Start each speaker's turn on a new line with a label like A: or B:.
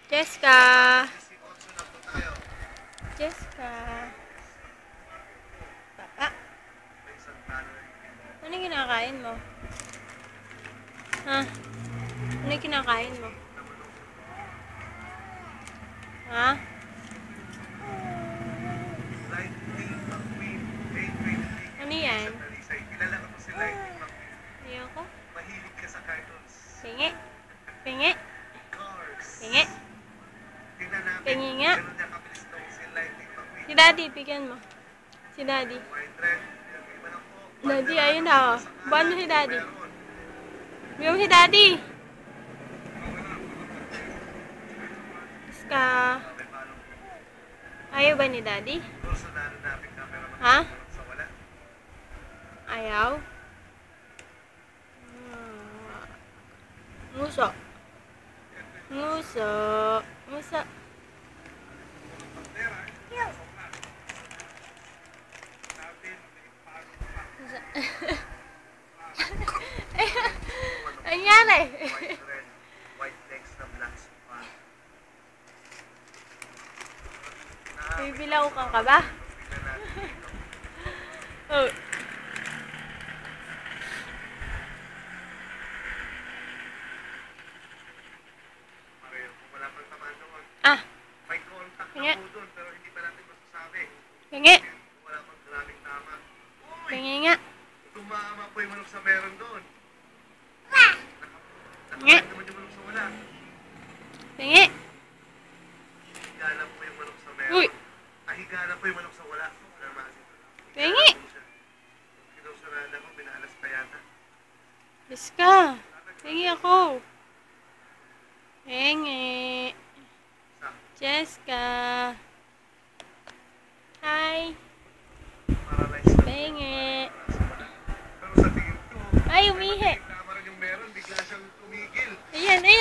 A: Jessica! Jessica! Papa? Ano yung kinakain mo? Ha? Ano yung kinakain mo? Ha? Ano yan? Ayoko? Pingi? Pingi? Pingi? Pingi nga? Si Daddy, bigyan mo. Si Daddy. Daddy, ayun na ako. Buwan mo si Daddy. Bigyan mo si Daddy. Iska. Ayaw ba ni Daddy? Ha? Ayaw? Nguso. Nguso. Nguso. Ang nangyari. Bibilaw ka ba? Oh. Ah. Pingi. Pingi. Pingi nga.
B: Tumama po yung manok sa meron doon.
A: Pingi. Pingi.
B: Higala po yung manok sa meron.
A: Uy.
B: Higala po yung manok sa wala.
A: Pingi.
B: Kinusarada ko, binalas pa yata.
A: Biska. Pingi ako. Pingi. Jessica. Hi.
B: Paralyzed na.
A: Pingi.
B: Pero sa tingin ko,
A: Ay, umihi.